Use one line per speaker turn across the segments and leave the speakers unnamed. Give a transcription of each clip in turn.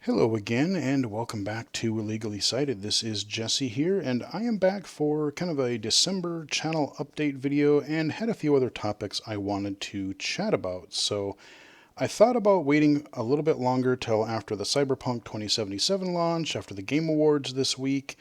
Hello again, and welcome back to Illegally Cited. This is Jesse here, and I am back for kind of a December channel update video and had a few other topics I wanted to chat about. So I thought about waiting a little bit longer till after the Cyberpunk 2077 launch, after the Game Awards this week,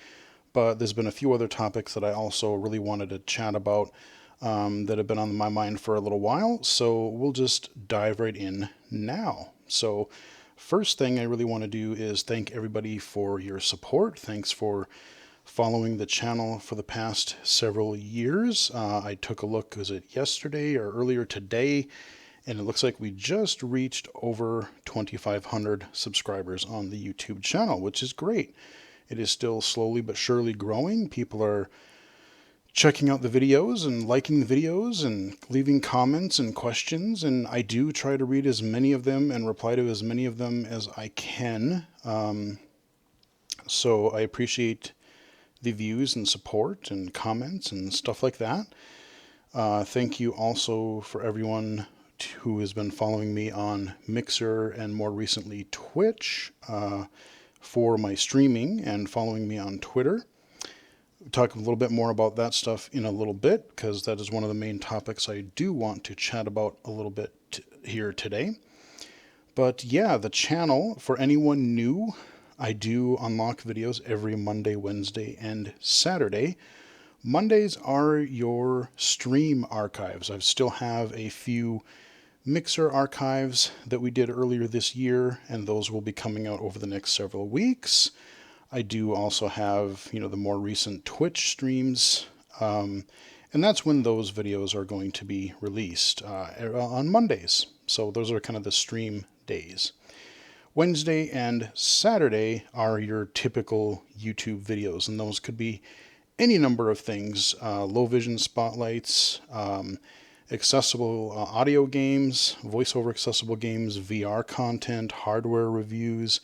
but there's been a few other topics that I also really wanted to chat about that have been on my mind for a little while, so we'll just dive right in now. So first thing I really want to do is thank everybody for your support. Thanks for following the channel for the past several years. I took a look, was it yesterday or earlier today? And it looks like we just reached over 2,500 subscribers on the YouTube channel, which is great. It is still slowly but surely growing. People are checking out the videos and liking the videos and leaving comments and questions, and I do try to read as many of them and reply to as many of them as I can. So I appreciate the views and support and comments and stuff like that. Thank you also for everyone who has been following me on Mixer and more recently Twitch for my streaming and following me on Twitter. We'll talk a little bit more about that stuff in a little bit because that is one of the main topics I do want to chat about a little bit here today. But yeah, the channel, for anyone new, I do unlock videos every Monday, Wednesday, and Saturday. Mondays are your stream archives. I still have a few Mixer archives that we did earlier this year, and those will be coming out over the next several weeks. I do also have, the more recent Twitch streams, and that's when those videos are going to be released on Mondays. So those are kind of the stream days. Wednesday and Saturday are your typical YouTube videos, and those could be any number of things: low vision spotlights, accessible audio games, voiceover accessible games, VR content, hardware reviews.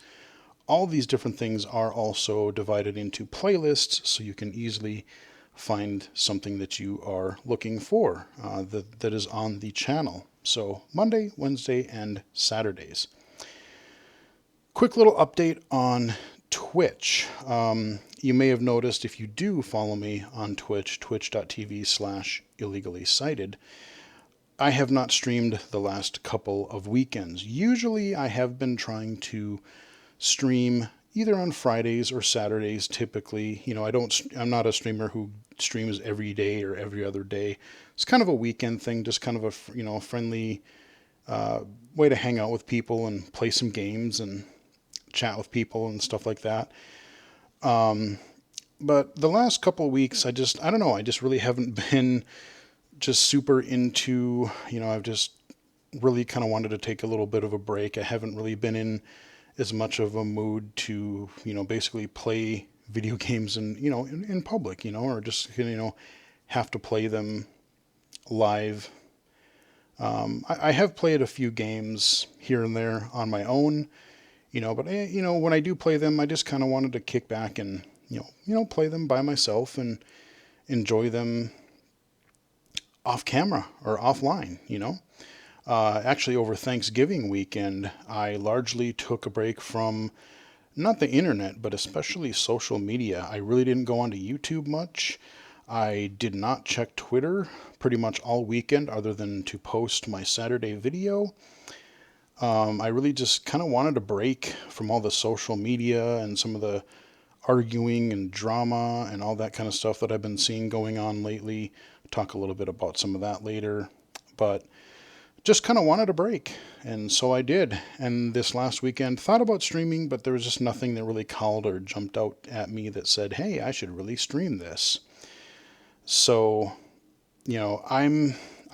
All these different things are also divided into playlists, so you can easily find something that you are looking for that is on the channel. So Monday, Wednesday, and Saturdays. Quick little update on Twitch. You may have noticed, if you do follow me on Twitch, twitch.tv/illegally-cited, I have not streamed the last couple of weekends. Usually I have been trying to stream either on Fridays or Saturdays typically. I'm not a streamer who streams every day or every other day. It's kind of a weekend thing, just kind of a friendly way to hang out with people and play some games and chat with people and stuff like that. But the last couple of weeks, I don't know, I just really haven't been just super into, I've just really kind of wanted to take a little bit of a break. I haven't really been in as much of a mood to, basically play video games in public, or just, have to play them live. I have played a few games here and there on my own, but when I do play them, I just kind of wanted to kick back and, play them by myself and enjoy them off camera or offline, Actually, over Thanksgiving weekend, I largely took a break from not the internet, but especially social media. I really didn't go onto YouTube much. I did not check Twitter pretty much all weekend other than to post my Saturday video. I really just kind of wanted a break from all the social media and some of the arguing and drama and all that kind of stuff that I've been seeing going on lately. Talk a little bit about some of that later, but just kind of wanted a break, and so I did. And this last weekend, thought about streaming, but there was just nothing that really called or jumped out at me that said, hey, I should really stream this. So, I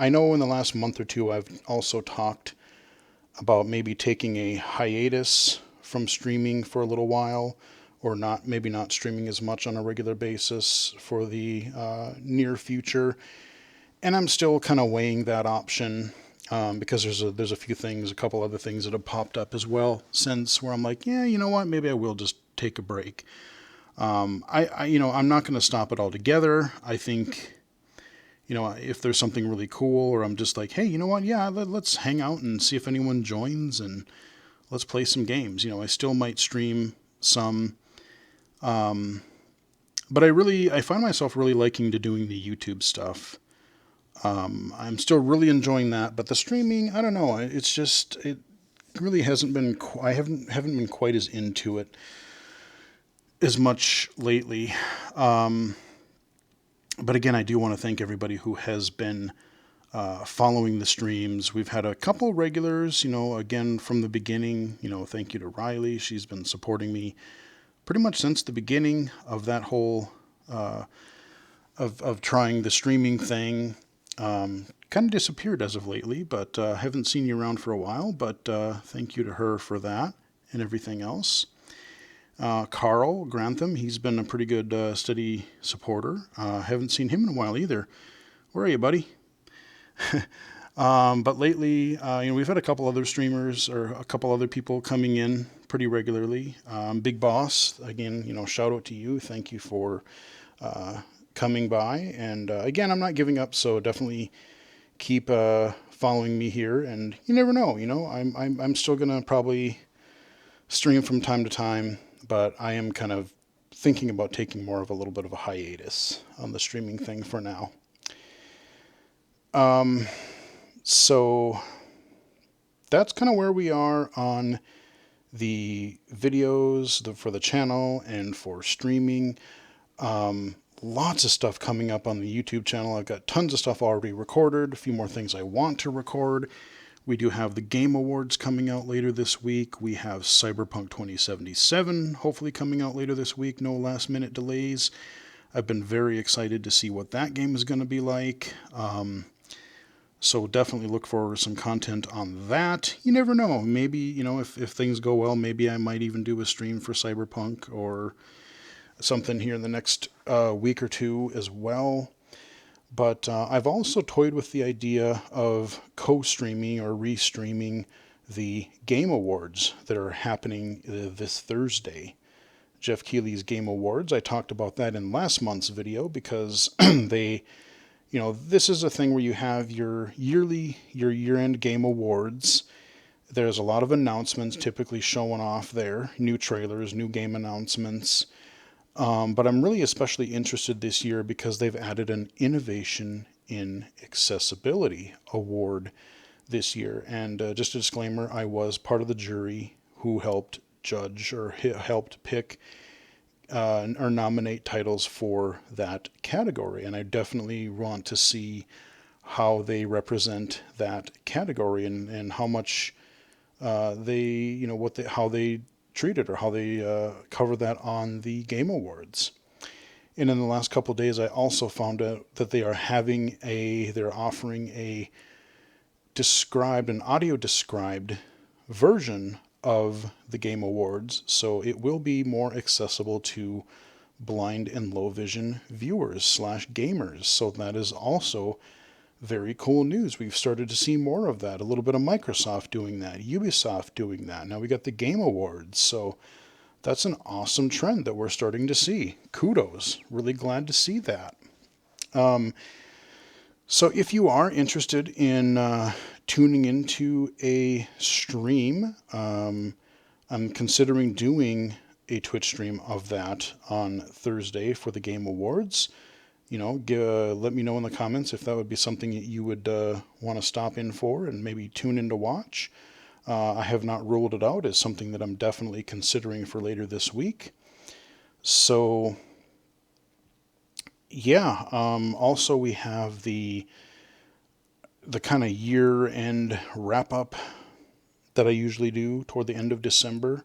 know in the last month or two, I've also talked about maybe taking a hiatus from streaming for a little while, or maybe not streaming as much on a regular basis for the near future. And I'm still kind of weighing that option. Because there's a few things, a couple other things that have popped up as well since, where I'm like, yeah, you know what, maybe I will just take a break. I'm not going to stop it altogether. I think, if there's something really cool, or I'm just like, hey, you know what, yeah, let's hang out and see if anyone joins and let's play some games. I still might stream some, but I find myself really liking to doing the YouTube stuff. I'm still really enjoying that, but the streaming, I don't know. It really hasn't been. I haven't been quite as into it as much lately. But again, I do want to thank everybody who has been following the streams. We've had a couple regulars, again from the beginning. Thank you to Riley. She's been supporting me pretty much since the beginning of that whole of trying the streaming thing. Kind of disappeared as of lately, but haven't seen you around for a while. But thank you to her for that and everything else. Carl Grantham, he's been a pretty good steady supporter. Haven't seen him in a while either. Where are you, buddy? But lately, we've had a couple other streamers or a couple other people coming in pretty regularly. Big Boss, again, shout out to you. Thank you for coming by. And again, I'm not giving up, so definitely keep following me here. And you never know, I'm still gonna probably stream from time to time, but I am kind of thinking about taking more of a little bit of a hiatus on the streaming thing for now. So that's kind of where we are on the videos for the channel and for streaming. Lots of stuff coming up on the YouTube channel. I've got tons of stuff already recorded, a few more things I want to record. We do have the Game Awards coming out later this week. We have Cyberpunk 2077 hopefully coming out later this week. No last minute delays. I've been very excited to see what that game is going to be like. So definitely look forward to some content on that. You never know. Maybe, if things go well, maybe I might even do a stream for Cyberpunk or something here in the next week or two as well. But I've also toyed with the idea of co-streaming or re-streaming the Game Awards that are happening this Thursday. Jeff Keighley's Game Awards. I talked about that in last month's video because they, this is a thing where you have your year-end Game Awards. There's a lot of announcements typically showing off there, new trailers, new game announcements. But I'm really especially interested this year because they've added an Innovation in Accessibility award this year. And just a disclaimer, I was part of the jury who helped judge or helped pick or nominate titles for that category. And I definitely want to see how they represent that category and how much they, how they treat it or how they cover that on the Game Awards. And in the last couple of days, I also found out that they're offering an audio described version of the Game Awards, so it will be more accessible to blind and low vision viewers / gamers. So that is also very cool news. We've started to see more of that. A little bit of Microsoft doing that, Ubisoft doing that. Now we got the Game Awards. So that's an awesome trend that we're starting to see. Kudos. Really glad to see that. So if you are interested in tuning into a stream, I'm considering doing a Twitch stream of that on Thursday for the Game Awards. Let me know in the comments if that would be something that you would want to stop in for and maybe tune in to watch. I have not ruled it out as something that I'm definitely considering for later this week. So, yeah. Also, we have the kind of year-end wrap-up that I usually do toward the end of December.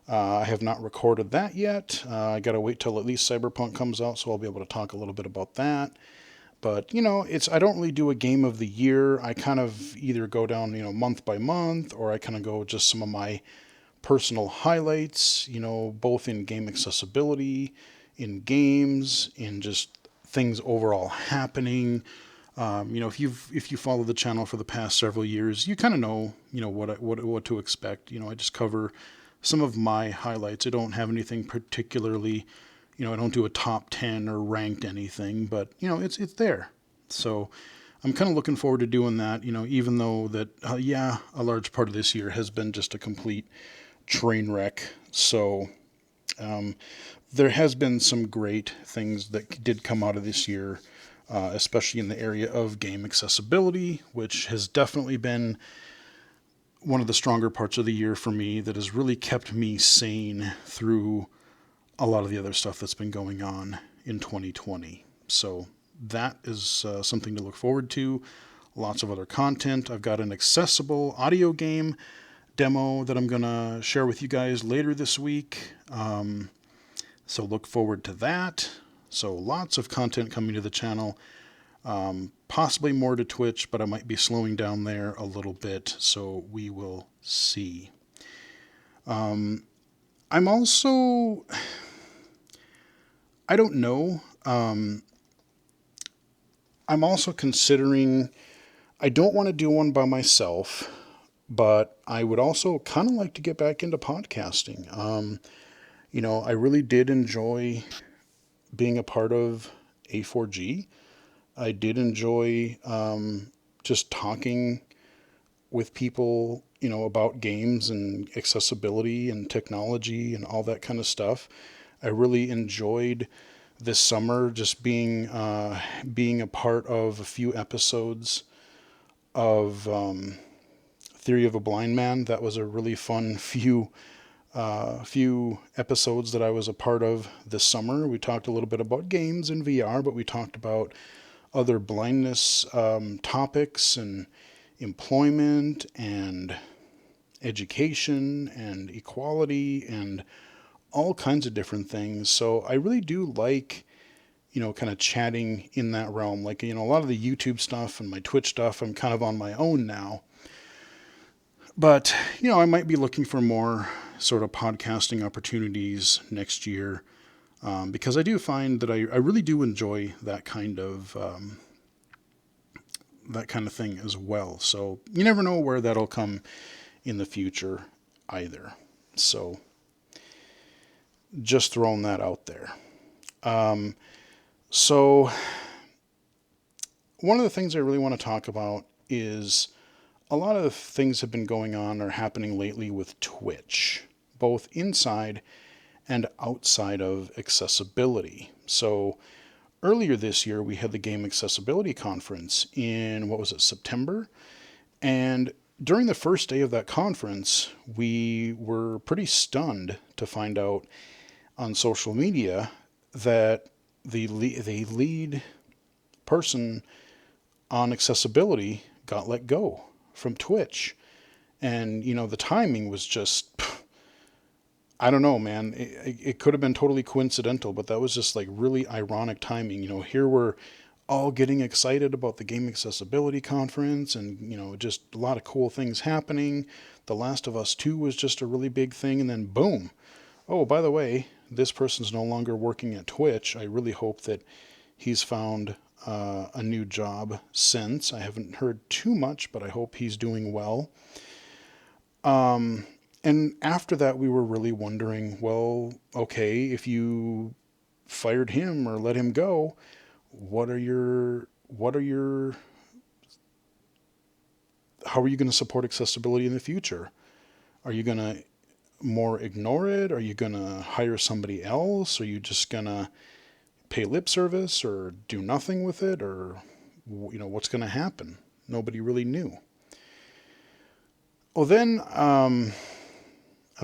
I have not recorded that yet. I got to wait till at least Cyberpunk comes out, so I'll be able to talk a little bit about that. But, I don't really do a game of the year. I kind of either go down, month by month, or I kind of go just some of my personal highlights, both in game accessibility, in games, in just things overall happening. If you follow the channel for the past several years, you kind of know, what to expect. I just cover some of my highlights. I don't have anything particularly, I don't do a top 10 or ranked anything, but it's there. So I'm kind of looking forward to doing that, even though that, a large part of this year has been just a complete train wreck. So there has been some great things that did come out of this year, especially in the area of game accessibility, which has definitely been one of the stronger parts of the year for me, that has really kept me sane through a lot of the other stuff that's been going on in 2020. So that is something to look forward to. Lots of other content. I've got an accessible audio game demo that I'm going to share with you guys later this week. So look forward to that. So lots of content coming to the channel. Possibly more to Twitch, but I might be slowing down there a little bit. So we will see. I'm also... I don't know. I'm also considering, I don't want to do one by myself, but I would also kind of like to get back into podcasting. I really did enjoy being a part of A4G. I did enjoy just talking with people, about games and accessibility and technology and all that kind of stuff. I really enjoyed this summer just being a part of a few episodes of Theory of a Blind Man. That was a really fun few episodes that I was a part of this summer. We talked a little bit about games and VR, but we talked about other blindness topics and employment and education and equality and all kinds of different things. So I really do like, kind of chatting in that realm. Like, a lot of the YouTube stuff and my Twitch stuff, I'm kind of on my own now. But, I might be looking for more sort of podcasting opportunities next year, because I do find that I really do enjoy that kind of thing as well. So you never know where that'll come in the future either. So just throwing that out there. So one of the things I really want to talk about is a lot of things have been going on or happening lately with Twitch, both inside and outside of accessibility. So earlier this year, we had the Game Accessibility Conference in, September? And during the first day of that conference, we were pretty stunned to find out on social media that the lead person on accessibility got let go from Twitch. And, the timing was just, I don't know, man. It could have been totally coincidental, but that was just like really ironic timing. Here we're all getting excited about the Game Accessibility Conference and, just a lot of cool things happening. The Last of Us 2 was just a really big thing, and then boom. Oh, by the way, this person's no longer working at Twitch. I really hope that he's found a new job since. I haven't heard too much, but I hope he's doing well. And after that, we were really wondering, well, okay, if you fired him or let him go, how are you going to support accessibility in the future? Are you going to more ignore it? Are you going to hire somebody else? Are you just going to pay lip service or do nothing with it? Or, what's going to happen? Nobody really knew. Well, then, I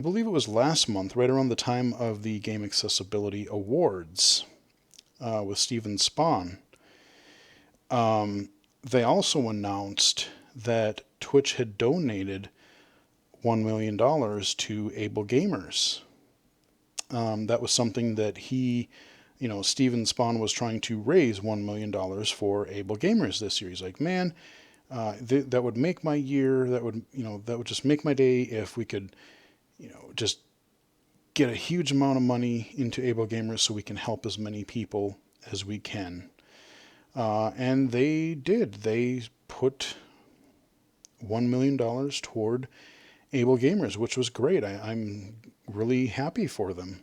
believe it was last month, right around the time of the Game Accessibility Awards, with Steven Spohn, they also announced that Twitch had donated $1 million to Able Gamers. That was something that Steven Spohn was trying to raise $1 million for Able Gamers this year. He's like, man, that would make my year. That would just make my day if we could, just get a huge amount of money into Able Gamers so we can help as many people as we can. And they did. They put $1 million toward Able Gamers, which was great. I'm really happy for them.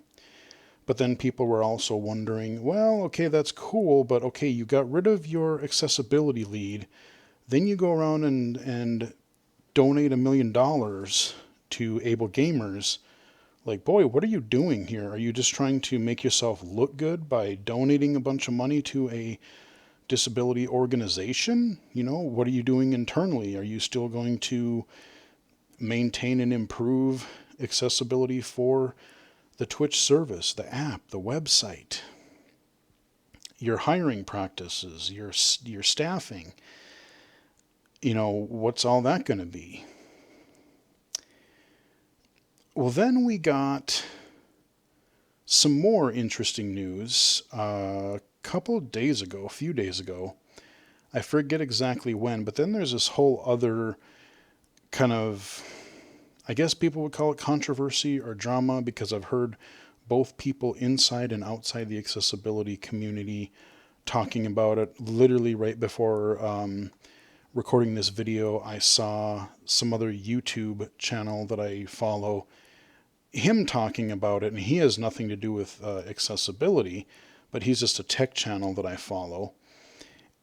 But then people were also wondering, well, okay, that's cool, but okay, you got rid of your accessibility lead. Then you go around and donate $1 million to able gamers. Like, boy, what are you doing here? Are you just trying to make yourself look good by donating a bunch of money to a disability organization? What are you doing internally? Are you still going to maintain and improve accessibility for the Twitch service, the app, the website, your hiring practices, your staffing? What's all that going to be? Well, then we got some more interesting news a few days ago. I forget exactly when, but then there's this whole other kind of, I guess people would call it controversy or drama, because I've heard both people inside and outside the accessibility community talking about it. Literally right before recording this video, I saw some other YouTube channel that I follow, him talking about it, and he has nothing to do with accessibility, but he's just a tech channel that I follow.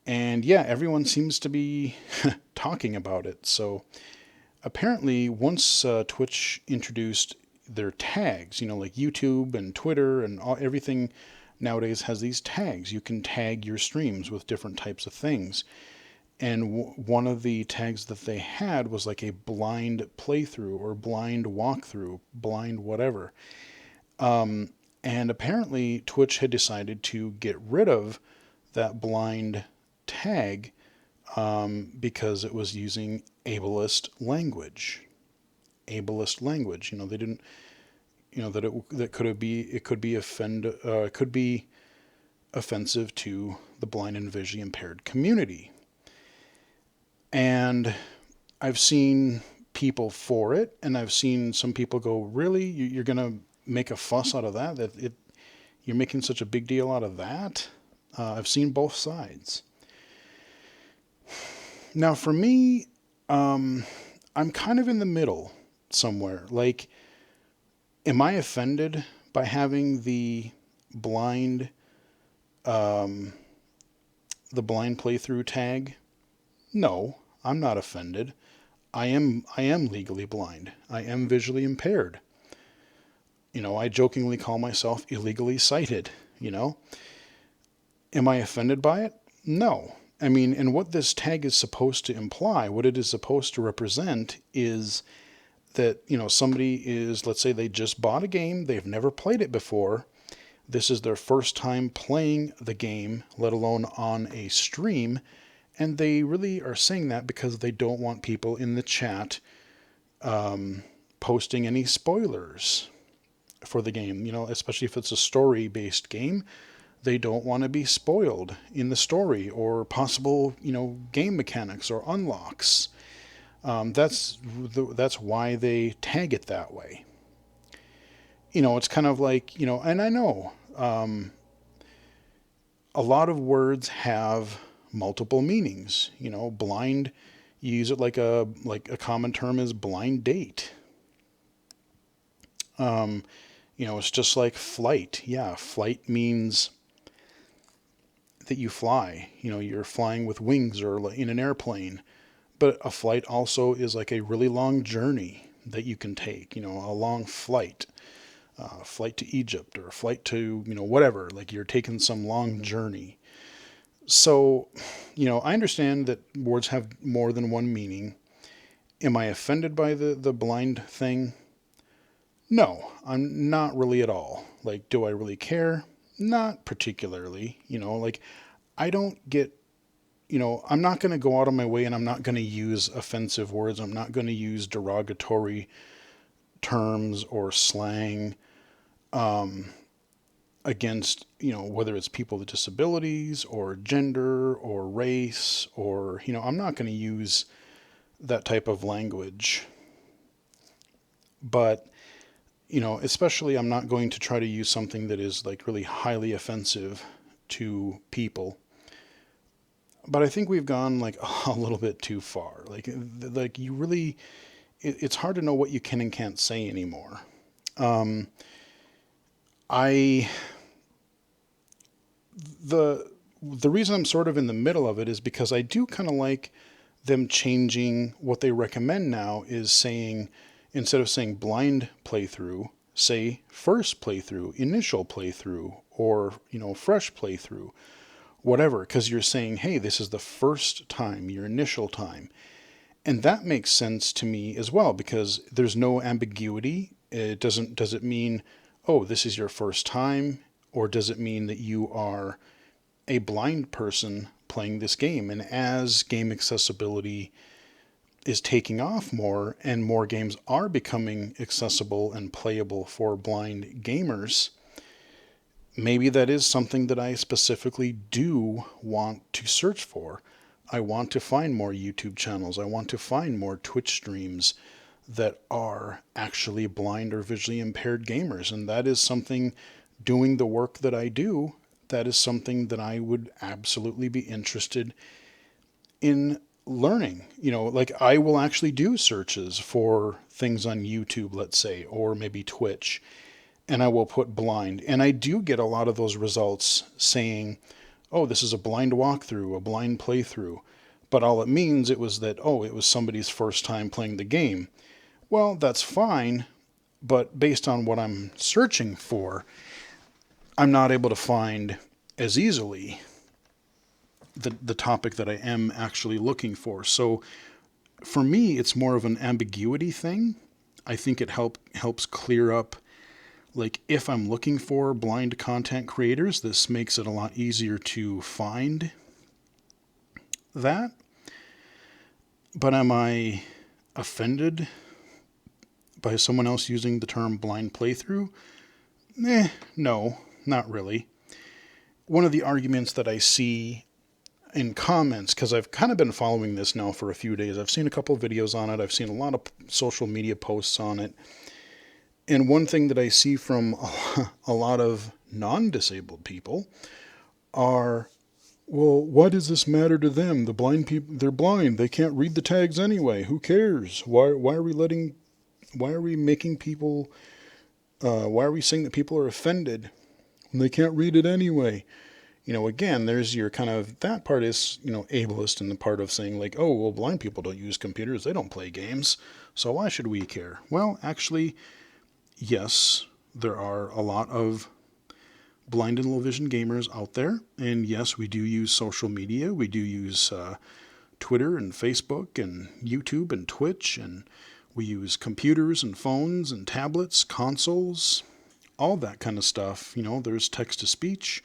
And yeah, everyone seems to be talking about it. So apparently, once Twitch introduced their tags, like YouTube and Twitter and everything nowadays has these tags. You can tag your streams with different types of things. And one of the tags that they had was like a blind playthrough or blind walkthrough, blind whatever. And apparently Twitch had decided to get rid of that blind tag because it was using ableist language. Ableist language. They didn't. That could be offensive to the blind and visually impaired community. And I've seen people for it, and I've seen some people go, really? You're going to make a fuss out of that? You're making such a big deal out of that? I've seen both sides. Now, for me, I'm kind of in the middle somewhere. Like, am I offended by having the blind playthrough tag? No, I'm not offended. I am legally blind. I am visually impaired. I jokingly call myself illegally sighted, Am I offended by it? No. I mean, and what this tag is supposed to imply, what it is supposed to represent is that, somebody is, let's say they just bought a game, they've never played it before. This is their first time playing the game, let alone on a stream. And they really are saying that because they don't want people in the chat posting any spoilers for the game. Especially if it's a story-based game, they don't want to be spoiled in the story or possible, game mechanics or unlocks. That's why they tag it that way. It's kind of like, and I know a lot of words have multiple meanings. Blind, you use it like a common term is blind date. It's just like flight. Yeah, flight means that you fly. You're flying with wings or in an airplane. But a flight also is like a really long journey that you can take. A long flight. Flight to Egypt or a flight to, whatever. Like you're taking some long journey. So, I understand that words have more than one meaning. Am I offended by the blind thing? No, I'm not really at all. Like, do I really care? Not particularly. Like, I don't get, I'm not going to go out of my way and I'm not going to use offensive words. I'm not going to use derogatory terms or slang against, whether it's people with disabilities or gender or race or, I'm not going to use that type of language. But, especially I'm not going to try to use something that is like really highly offensive to people. But I think we've gone like a little bit too far. Like you really, it's hard to know what you can and can't say anymore. I the reason I'm sort of in the middle of it is because I do kind of like them changing what they recommend now is saying, instead of saying blind playthrough, say first playthrough, initial playthrough, or, fresh playthrough, whatever, because you're saying, hey, this is the first time, your initial time. And that makes sense to me as well because there's no ambiguity. Does it mean, oh, this is your first time, or does it mean that you are a blind person playing this game? And as game accessibility is taking off more and more games are becoming accessible and playable for blind gamers, maybe that is something that I specifically do want to search for. I want to find more YouTube channels. I want to find more Twitch streams that are actually blind or visually impaired gamers. And that is something, doing the work that I do, that is something that I would absolutely be interested in learning. Like I will actually do searches for things on YouTube, let's say, or maybe Twitch, and I will put blind. And I do get a lot of those results saying, oh, this is a blind walkthrough, a blind playthrough. But all it means it was that, oh, it was somebody's first time playing the game. Well, that's fine, but based on what I'm searching for, I'm not able to find as easily the topic that I am actually looking for. So for me, it's more of an ambiguity thing. I think it helps clear up, like, if I'm looking for blind content creators, this makes it a lot easier to find that. But am I offended by someone else using the term blind playthrough? No, not really. One of the arguments that I see in comments, because I've kind of been following this now for a few days, I've seen a couple of videos on it, I've seen a lot of social media posts on it, and one thing that I see from a lot of non-disabled people are, well, why does this matter to them? The blind people, they're blind. They can't read the tags anyway. Who cares? Why are we making people, why are we saying that people are offended when they can't read it anyway? Again, there's your kind of, that part is, ableist in the part of saying like, oh, well, blind people don't use computers. They don't play games. So why should we care? Well, actually, yes, there are a lot of blind and low vision gamers out there. And yes, we do use social media. We do use Twitter and Facebook and YouTube and Twitch. And we use computers and phones and tablets, consoles, all that kind of stuff. There's text to speech,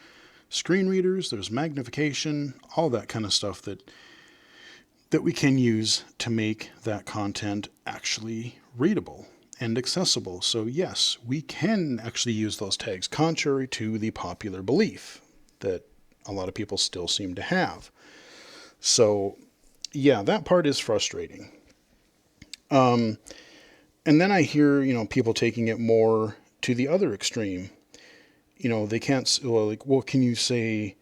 screen readers, there's magnification, all that kind of stuff that we can use to make that content actually readable and accessible. So yes, we can actually use those tags, contrary to the popular belief that a lot of people still seem to have. So yeah, that part is frustrating. And then I hear, people taking it more to the other extreme. They can't, well, can you say,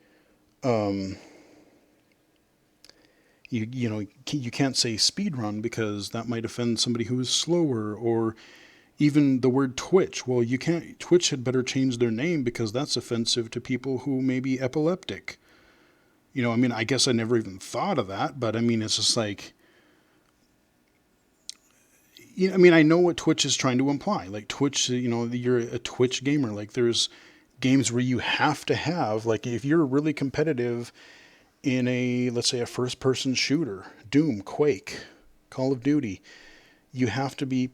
you can't say speed run because that might offend somebody who is slower, or even the word Twitch. Well, Twitch had better change their name because that's offensive to people who may be epileptic. I guess I never even thought of that, but it's just like, I know what Twitch is trying to imply. Like Twitch, you're a Twitch gamer. Like there's games where you have to have, like if you're really competitive in let's say a first person shooter, Doom, Quake, Call of Duty, you have to be,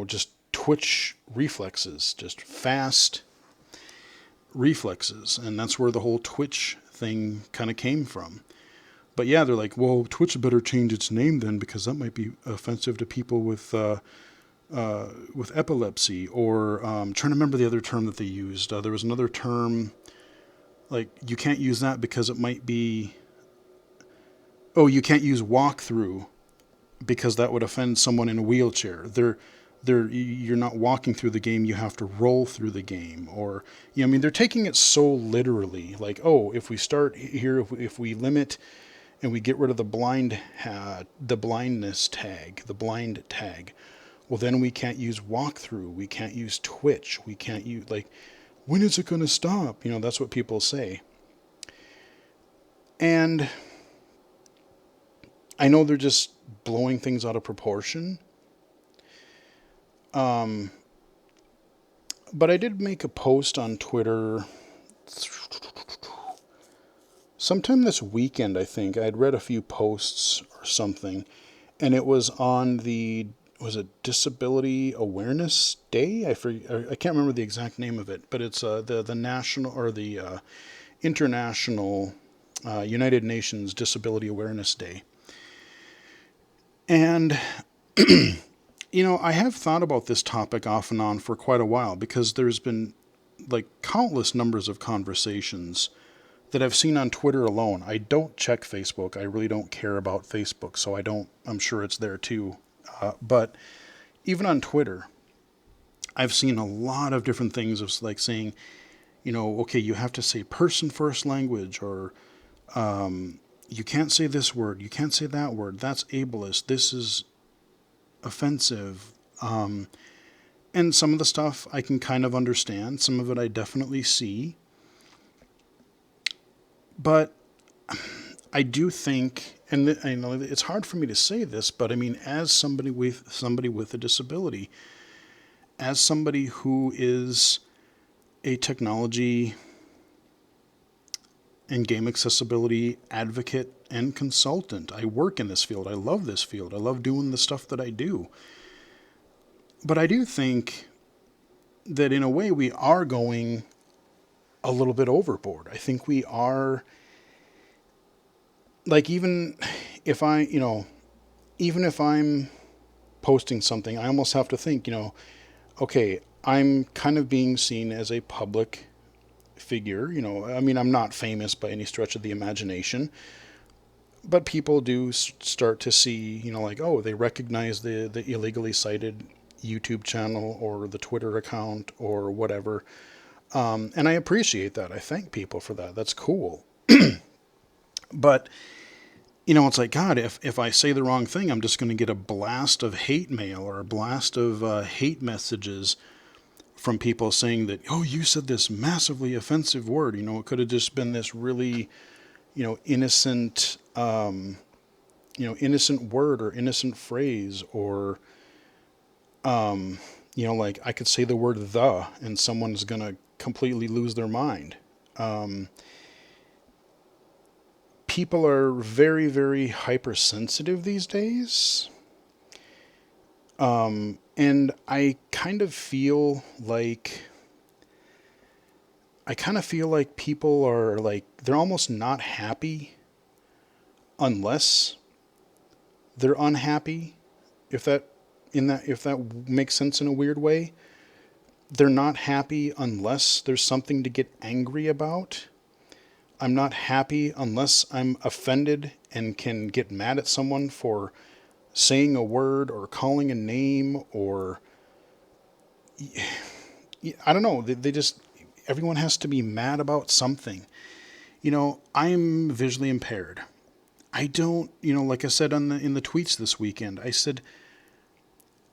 just Twitch reflexes, just fast reflexes. And that's where the whole Twitch thing kind of came from. But yeah, they're like, well, Twitch better change its name then because that might be offensive to people with epilepsy. Or trying to remember the other term that they used. There was another term, like you can't use that because it might be, oh, you can't use walkthrough because that would offend someone in a wheelchair. You're not walking through the game, you have to roll through the game. Or, they're taking it so literally. Like, oh, if we start here, if we limit and we get rid of the blindness tag, the blind tag, well, then we can't use walkthrough. We can't use Twitch. We can't use, like, when is it going to stop? That's what people say. And I know they're just blowing things out of proportion. Um, but I did make a post on Twitter sometime this weekend, I think. I had read a few posts or something, and it was on was it Disability Awareness Day? I can't remember the exact name of it, but it's the national or the international United Nations Disability Awareness Day. And I have thought about this topic off and on for quite a while, because there's been like countless numbers of conversations that I've seen on Twitter alone. I don't check Facebook. I really don't care about Facebook, so I'm sure it's there too. But even on Twitter, I've seen a lot of different things of like saying, okay, you have to say person first language, or you can't say this word, you can't say that word, that's ableist, this is offensive. And some of the stuff I can kind of understand, some of it I definitely see. But I do think, and I know it's hard for me to say this, but I mean, as somebody with a disability, as somebody who is a technology and game accessibility advocate and consultant, I work in this field. I love this field. I love doing the stuff that I do. But I do think that in a way we are going a little bit overboard. I think we are, like, even if I'm posting something, I almost have to think, okay, I'm kind of being seen as a public figure. I mean, I'm not famous by any stretch of the imagination, but people do start to see, like, oh, they recognize the illegally cited YouTube channel or the Twitter account or whatever. And I appreciate that. I thank people for that. That's cool. But, it's like, God, if I say the wrong thing, I'm just going to get a blast of hate mail or a blast of hate messages from people saying that, oh, you said this massively offensive word. It could have just been this really, innocent, innocent word or innocent phrase, or, like I could say the word the and someone's going to completely lose their mind. People are very, very hypersensitive these days. And I kind of feel like people are like, they're almost not happy unless they're unhappy. If that makes sense in a weird way. They're not happy unless there's something to get angry about. I'm not happy unless I'm offended and can get mad at someone for saying a word or calling a name, or I don't know. They just, everyone has to be mad about something. I'm visually impaired. I don't, like I said in the tweets this weekend, I said,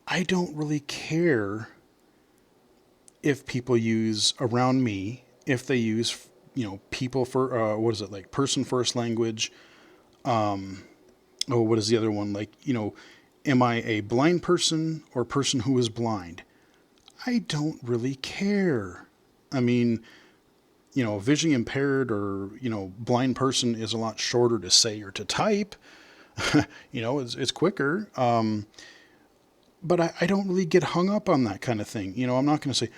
I don't really care if people use around me, if they use, people for, what is it, like person first language. What is the other one? Like, am I a blind person or person who is blind? I don't really care. I mean, visually impaired or, blind person is a lot shorter to say or to type. It's quicker. But I don't really get hung up on that kind of thing. I'm not going to say,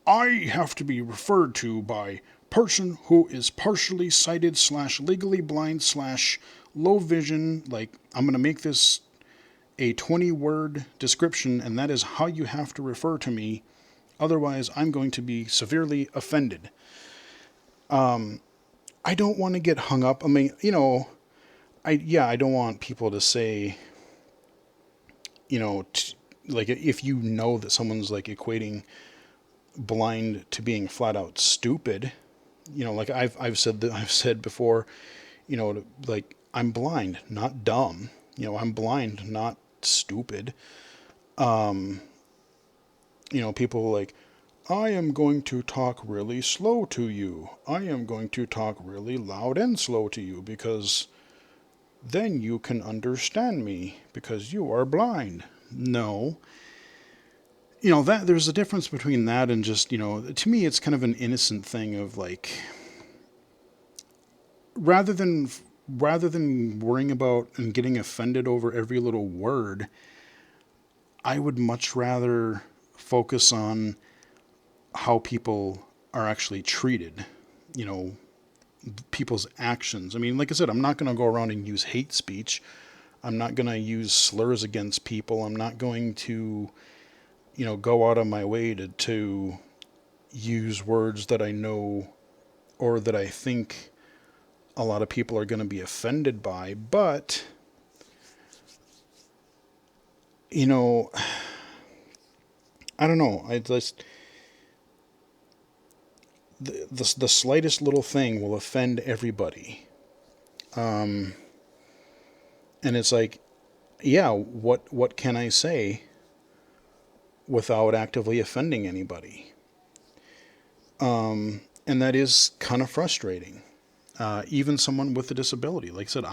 I have to be referred to by person who is partially sighted / legally blind / low vision. Like, I'm going to make this a 20-word description, and that is how you have to refer to me. Otherwise, I'm going to be severely offended. I don't want to get hung up. I mean, I don't want people to say, like, if that someone's like equating blind to being flat out stupid, like I've said before, like, I'm blind, not dumb. I'm blind, not stupid. People like, I am going to talk really slow to you. I am going to talk really loud and slow to you because then you can understand me because you are blind. No. That there's a difference between that and just, to me it's kind of an innocent thing of like rather than rather than worrying about and getting offended over every little word, I would much rather focus on how people are actually treated, you know, people's actions. I mean, like I said, I'm not going to go around and use hate speech. I'm not going to use slurs against people. I'm not going to, go out of my way to use words that I know or that I think a lot of people are going to be offended by. But, you know, I don't know. I just the slightest little thing will offend everybody. And it's like, yeah, what can I say without actively offending anybody? And that is kind of frustrating. Even someone with a disability, like I said,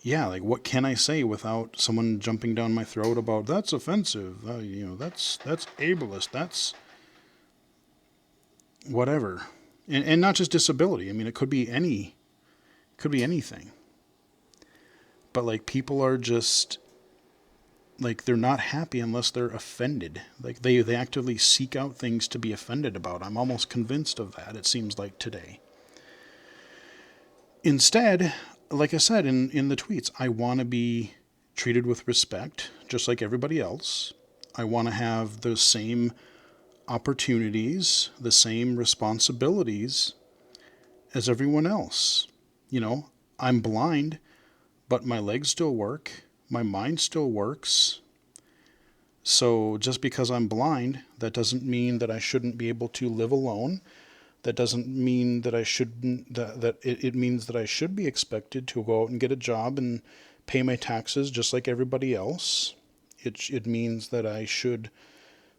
yeah, like what can I say without someone jumping down my throat about that's offensive, that's ableist, that's whatever, and not just disability. I mean, it could be anything. But like people are just like they're not happy unless they're offended. Like they actively seek out things to be offended about. I'm almost convinced of that. It seems like today. Instead, like I said in the tweets, I want to be treated with respect, just like everybody else. I want to have the same opportunities, the same responsibilities as everyone else. I'm blind, but my legs still work. My mind still works. So just because I'm blind, that doesn't mean that I shouldn't be able to live alone. That doesn't mean that I shouldn't, that it means that I should be expected to go out and get a job and pay my taxes just like everybody else. It means that I should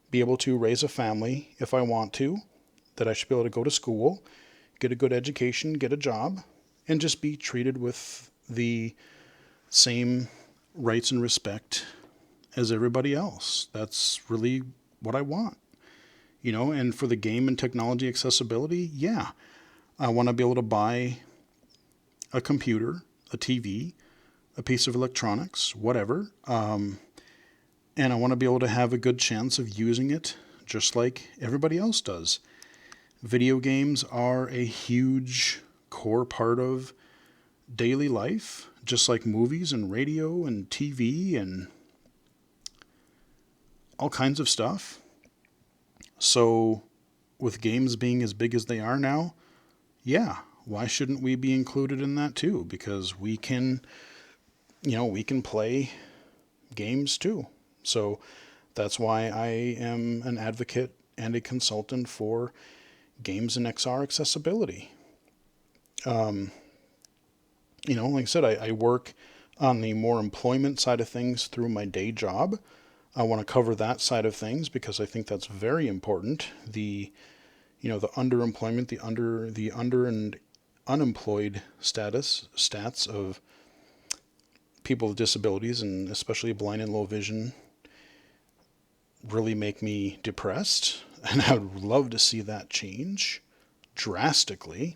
be able to raise a family if I want to, that I should be able to go to school, get a good education, get a job, and just be treated with the same rights and respect as everybody else. That's really what I want. And for the game and technology accessibility, yeah, I want to be able to buy a computer, a TV, a piece of electronics, whatever, and I want to be able to have a good chance of using it just like everybody else does. Video games are a huge core part of daily life, just like movies and radio and TV and all kinds of stuff. So, with games being as big as they are now, yeah, why shouldn't we be included in that too? Because we can play games too. So, that's why I am an advocate and a consultant for games and XR accessibility. Like I said, I work on the more employment side of things through my day job. I want to cover that side of things because I think that's very important. The underemployment, the under and unemployed stats of people with disabilities and especially blind and low vision really make me depressed, and I would love to see that change drastically.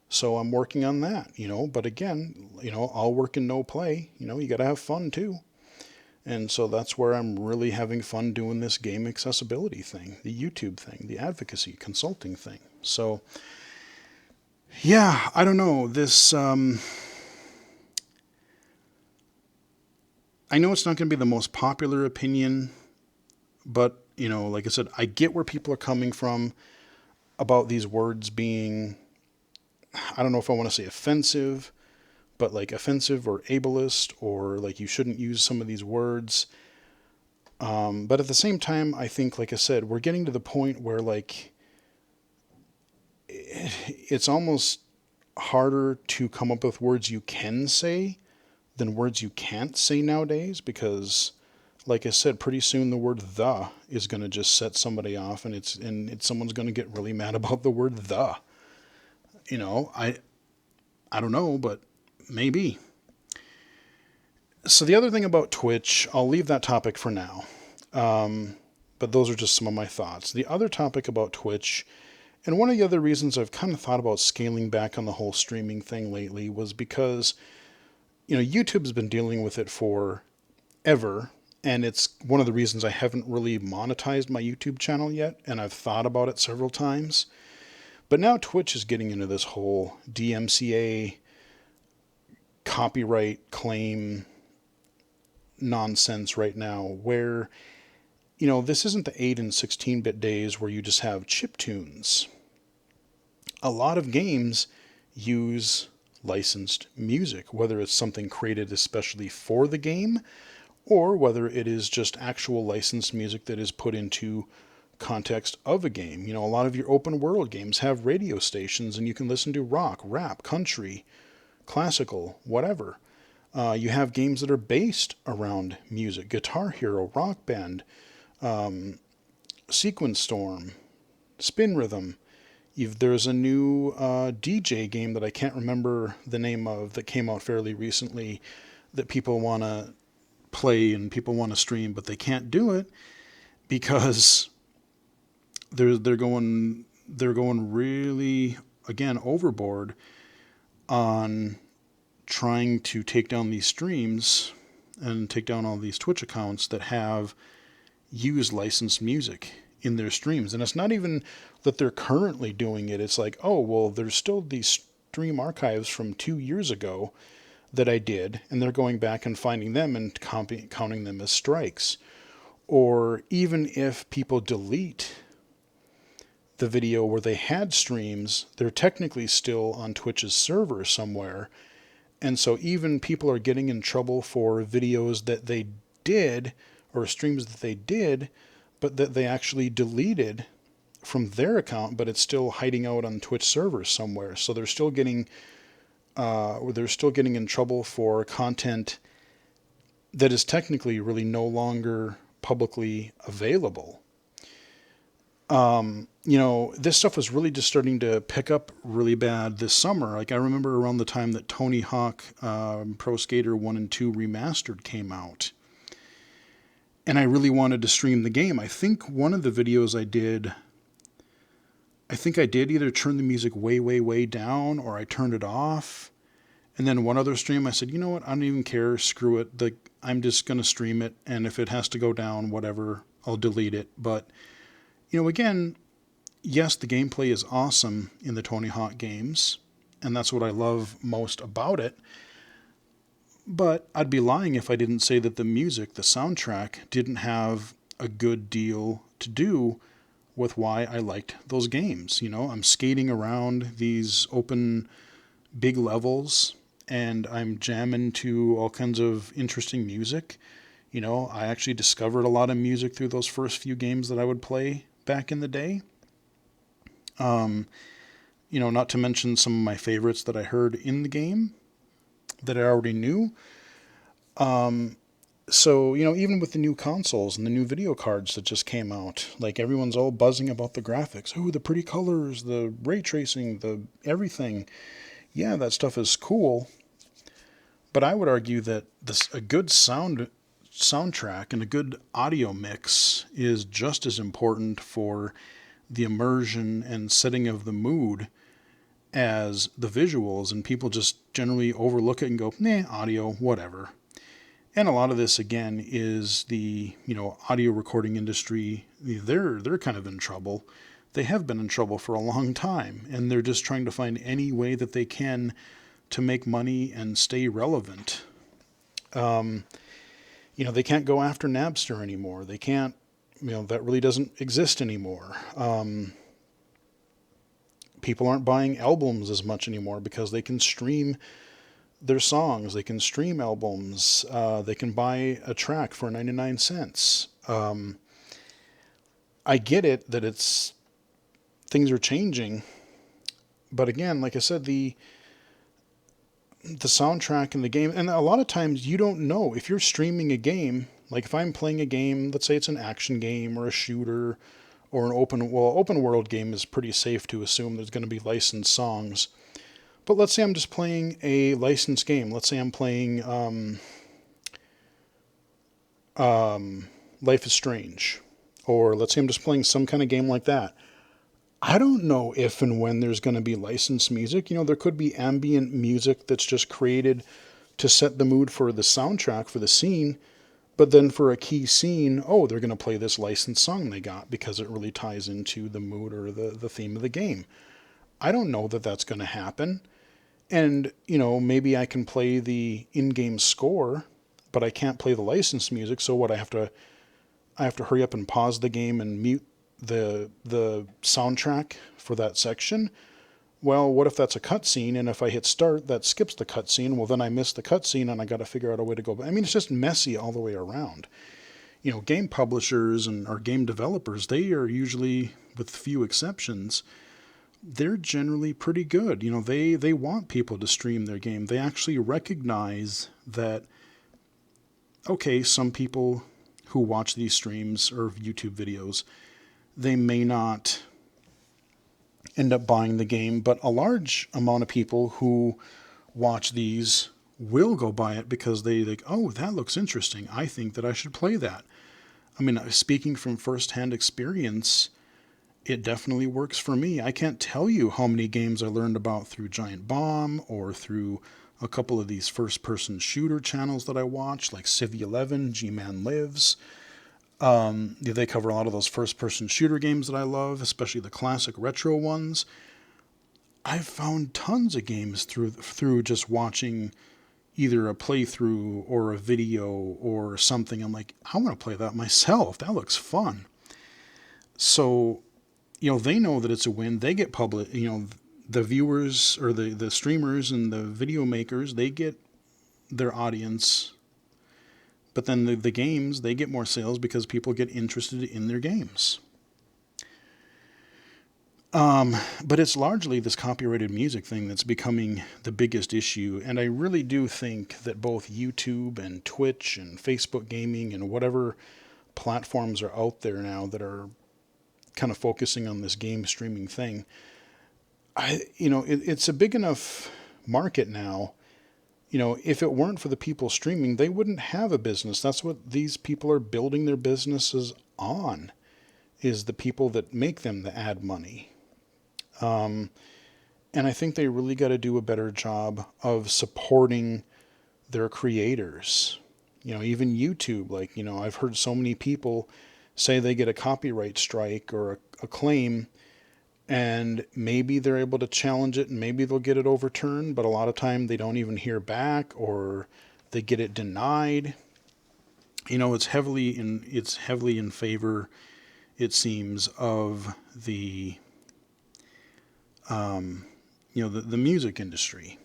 So I'm working on that, but again, all work and no play. You got to have fun too. And so that's where I'm really having fun doing this game accessibility thing, the YouTube thing, the advocacy consulting thing. So, yeah, I don't know. I know it's not going to be the most popular opinion, but, like I said, I get where people are coming from about these words being, I don't know if I want to say offensive, but like offensive or ableist, or like you shouldn't use some of these words. But at the same time, I think, like I said, we're getting to the point where like it's almost harder to come up with words you can say than words you can't say nowadays, because like I said, pretty soon the word "the" is going to just set somebody off, and someone's going to get really mad about the word "the." I don't know, but maybe. So the other thing about Twitch, I'll leave that topic for now. But those are just some of my thoughts. The other topic about Twitch, and one of the other reasons I've kind of thought about scaling back on the whole streaming thing lately, was because, YouTube's been dealing with it for ever. And it's one of the reasons I haven't really monetized my YouTube channel yet. And I've thought about it several times. But now Twitch is getting into this whole DMCA copyright claim nonsense right now, where, this isn't the 8 and 16-bit days where you just have chip tunes. A lot of games use licensed music, whether it's something created especially for the game, or whether it is just actual licensed music that is put into context of a game. A lot of your open world games have radio stations, and you can listen to rock, rap, country, classical, whatever. You have games that are based around music: Guitar Hero, Rock Band, Sequence Storm, Spin Rhythm. There's a new DJ game that I can't remember the name of that came out fairly recently that people want to play and people want to stream, but they can't do it because they're going really, again, overboard on trying to take down these streams and take down all these Twitch accounts that have used licensed music in their streams. And it's not even that they're currently doing it. It's like, oh, well, there's still these stream archives from 2 years ago that I did, and they're going back and finding them and counting them as strikes. Or even if people delete the video where they had streams, they're technically still on Twitch's server somewhere. And so even people are getting in trouble for videos that they did, or streams that they did, but that they actually deleted from their account, but it's still hiding out on Twitch servers somewhere. So they're still getting in trouble for content that is technically really no longer publicly available. This stuff was really just starting to pick up really bad this summer. Like, I remember around the time that Tony Hawk Pro Skater 1 and 2 Remastered came out, and I really wanted to stream the game. I think one of the videos I did either turn the music way, way, way down, or I turned it off. And then one other stream, I said, you know what, I don't even care, screw it. I'm just going to stream it, and if it has to go down, whatever, I'll delete it. But, again, yes, the gameplay is awesome in the Tony Hawk games, and that's what I love most about it. But I'd be lying if I didn't say that the music, the soundtrack, didn't have a good deal to do with why I liked those games. I'm skating around these open big levels, and I'm jamming to all kinds of interesting music. I actually discovered a lot of music through those first few games that I would play back in the day. Not to mention some of my favorites that I heard in the game that I already knew. So, even with the new consoles and the new video cards that just came out, like, everyone's all buzzing about the graphics. Oh, the pretty colors, the ray tracing, the everything. Yeah, that stuff is cool. But I would argue that a good soundtrack and a good audio mix is just as important for the immersion and setting of the mood as the visuals, and people just generally overlook it and go, nah, audio, whatever. And a lot of this, again, is the, audio recording industry. They're kind of in trouble. They have been in trouble for a long time, and they're just trying to find any way that they can to make money and stay relevant. They can't go after Napster anymore. They can't, that really doesn't exist anymore. People aren't buying albums as much anymore because they can stream their songs. They can stream albums. They can buy a track for 99 cents. I get it that things are changing. But again, like I said, the soundtrack in the game, and a lot of times you don't know if you're streaming a game. Like if I'm playing a game, let's say it's an action game or a shooter or an open world game is pretty safe to assume there's going to be licensed songs. But let's say I'm just playing a licensed game. Let's say I'm playing Life is Strange, or let's say I'm just playing some kind of game like that. I don't know if and when there's going to be licensed music. There could be ambient music that's just created to set the mood for the soundtrack for the scene, but then for a key scene, oh, they're going to play this licensed song they got because it really ties into the mood or the theme of the game. I don't know that that's going to happen. And, maybe I can play the in-game score, but I can't play the licensed music. So what, I have to hurry up and pause the game and mute the soundtrack for that section. Well, what if that's a cutscene, and if I hit start, that skips the cutscene? Well, then I miss the cutscene, and I got to figure out a way to go. I mean, it's just messy all the way around. Game publishers or game developers, they are usually, with few exceptions, they're generally pretty good. They want people to stream their game. They actually recognize that, okay, some people who watch these streams or YouTube videos, they may not end up buying the game, but a large amount of people who watch these will go buy it because they think, oh, that looks interesting. I think that I should play that. I mean, speaking from firsthand experience, it definitely works for me. I can't tell you how many games I learned about through Giant Bomb or through a couple of these first-person shooter channels that I watch, like Civ11, G-Man Lives. They cover a lot of those first-person shooter games that I love, especially the classic retro ones. I've found tons of games through just watching either a playthrough or a video or something. I'm like, I want to play that myself. That looks fun. So, they know that it's a win. They get public, the viewers or the streamers and the video makers, they get their audience. But then the games, they get more sales because people get interested in their games. But it's largely this copyrighted music thing that's becoming the biggest issue. And I really do think that both YouTube and Twitch and Facebook gaming and whatever platforms are out there now that are kind of focusing on this game streaming thing, it's a big enough market now. If it weren't for the people streaming, they wouldn't have a business. That's what these people are building their businesses on, is the people that make them the ad money. And I think they really got to do a better job of supporting their creators. Even YouTube, I've heard so many people say they get a copyright strike or a claim, and maybe they're able to challenge it and maybe they'll get it overturned, but a lot of time they don't even hear back or they get it denied. It's heavily in favor, it seems, of the the music industry.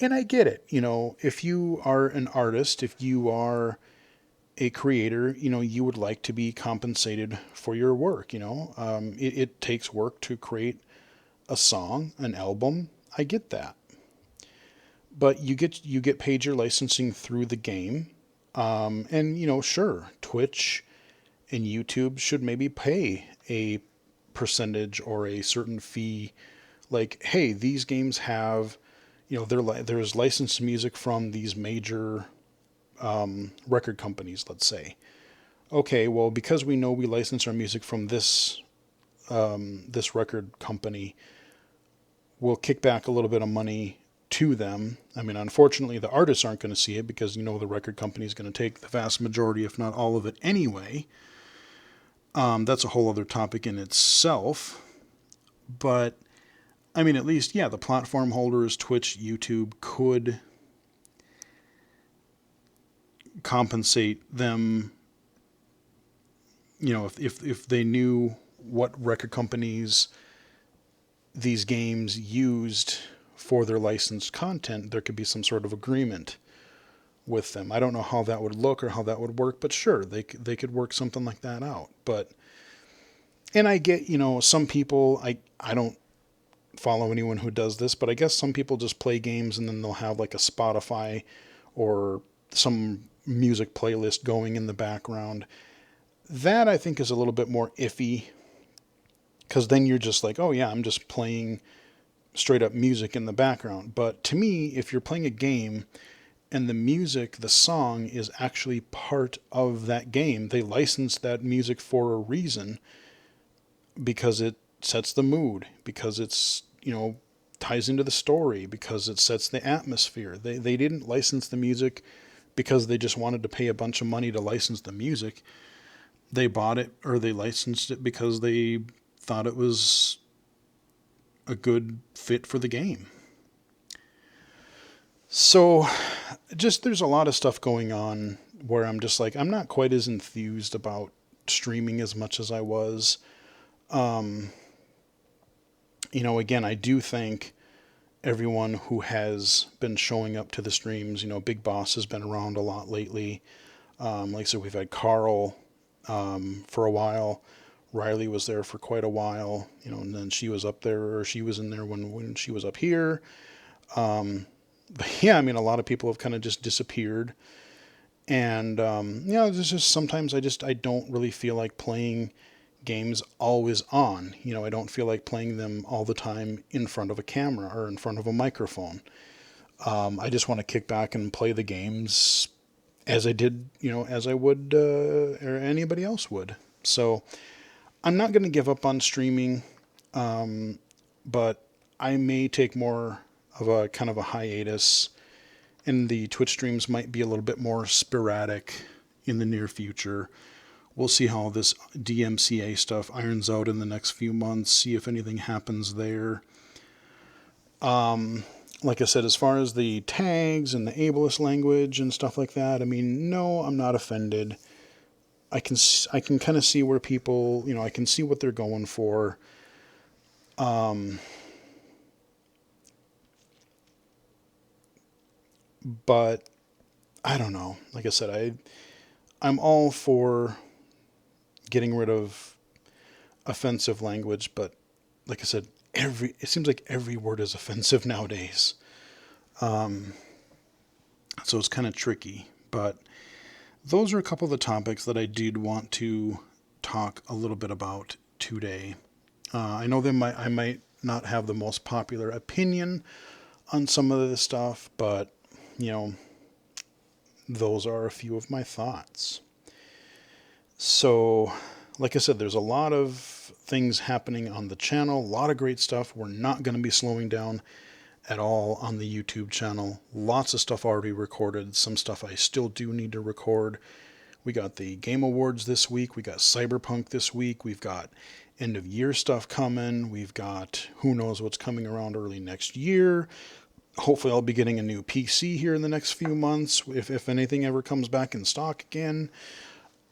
And I get it. If you are an artist, if you are a creator, you would like to be compensated for your work. It takes work to create a song, an album. I get that, but you get paid your licensing through the game, and sure, Twitch and YouTube should maybe pay a percentage or a certain fee. Like, hey, these games have, there's licensed music from these major record companies, let's say. Okay, well, because we know we license our music from this record company, we'll kick back a little bit of money to them. I mean, unfortunately, the artists aren't going to see it because the record company is going to take the vast majority, if not all of it, anyway. That's a whole other topic in itself. But I mean, at least, yeah, the platform holders, Twitch, YouTube, could compensate them, if they knew what record companies these games used for their licensed content, there could be some sort of agreement with them. I don't know how that would look or how that would work, but sure, they could work something like that out. And I get, some people, I don't follow anyone who does this, but I guess some people just play games and then they'll have like a Spotify or some music playlist going in the background. That I think is a little bit more iffy, because then you're just like, oh yeah, I'm just playing straight up music in the background. But to me, if you're playing a game and the music, the song is actually part of that game, they licensed that music for a reason, because it sets the mood, because it's, ties into the story, because it sets the atmosphere. They didn't license the music because they just wanted to pay a bunch of money to license the music. They bought it, or they licensed it, because they thought it was a good fit for the game. So just, there's a lot of stuff going on where I'm just like, I'm not quite as enthused about streaming as much as I was. Again, I do thank everyone who has been showing up to the streams. Big Boss has been around a lot lately. Like I said, we've had Carl for a while. Riley was there for quite a while, and then she was up there, or she was in there when she was up here. But yeah, a lot of people have kind of just disappeared. And, there's just sometimes I don't really feel like playing games always on. I don't feel like playing them all the time in front of a camera or in front of a microphone. I just want to kick back and play the games as I did, as I would, or anybody else would. So I'm not going to give up on streaming, but I may take more of a kind of a hiatus, and the Twitch streams might be a little bit more sporadic in the near future. We'll see how this DMCA stuff irons out in the next few months, see if anything happens there. Like I said, as far as the tags and the ableist language and stuff like that, no, I'm not offended. I can kind of see where people, I can see what they're going for. But I don't know. Like I said, I'm all for getting rid of offensive language, but like I said, it seems like every word is offensive nowadays. So it's kind of tricky, but those are a couple of the topics that I did want to talk a little bit about today. I know I might not have the most popular opinion on some of this stuff, but those are a few of my thoughts. So, like I said, there's a lot of things happening on the channel, a lot of great stuff. We're not going to be slowing down at all on the YouTube channel. Lots of stuff already recorded. Some stuff I still do need to record. We got the Game Awards this week. We got Cyberpunk this week. We've got end of year stuff coming. We've got who knows what's coming around early next year. Hopefully I'll be getting a new PC here in the next few months, if anything ever comes back in stock again.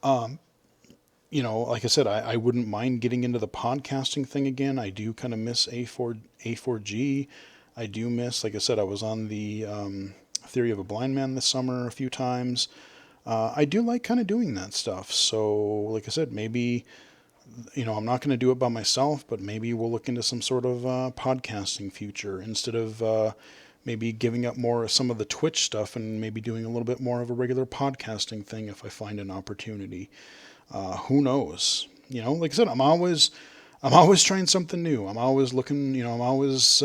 Like I said, I wouldn't mind getting into the podcasting thing again. I do kind of miss A4G. I do miss, like I said, I was on the Theory of a Blind Man this summer a few times. I do like kind of doing that stuff. So, like I said, maybe, I'm not going to do it by myself, but maybe we'll look into some sort of podcasting future instead of maybe giving up more of some of the Twitch stuff and maybe doing a little bit more of a regular podcasting thing if I find an opportunity. Who knows? Like I said, I'm always trying something new. I'm always looking, I'm always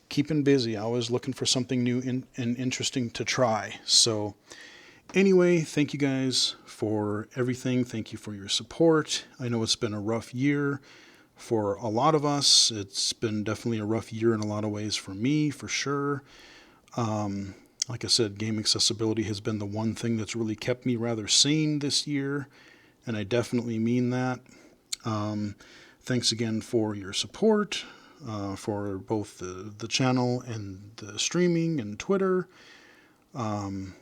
keeping busy. Always looking for something new and interesting to try. So anyway, thank you guys for everything. Thank you for your support. I know it's been a rough year for a lot of us. It's been definitely a rough year in a lot of ways for me, for sure. Like I said, game accessibility has been the one thing that's really kept me rather sane this year, and I definitely mean that. Thanks again for your support, for both the channel and the streaming and Twitter. And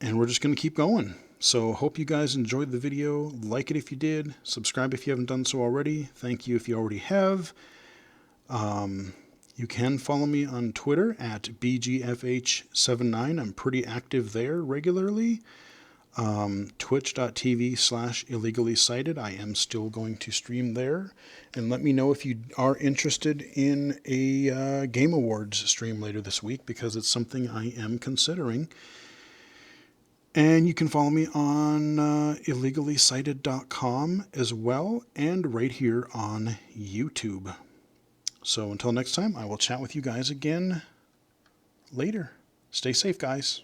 we're just going to keep going. So hope you guys enjoyed the video. Like it if you did. Subscribe if you haven't done so already. Thank you if you already have. You can follow me on Twitter at BGFH79. I'm pretty active there regularly. Twitch.tv/illegally sighted. I am still going to stream there. And let me know if you are interested in a Game Awards stream later this week, because it's something I am considering. And you can follow me on illegallyscited.com as well, and right here on YouTube. So until next time, I will chat with you guys again later. Stay safe, guys.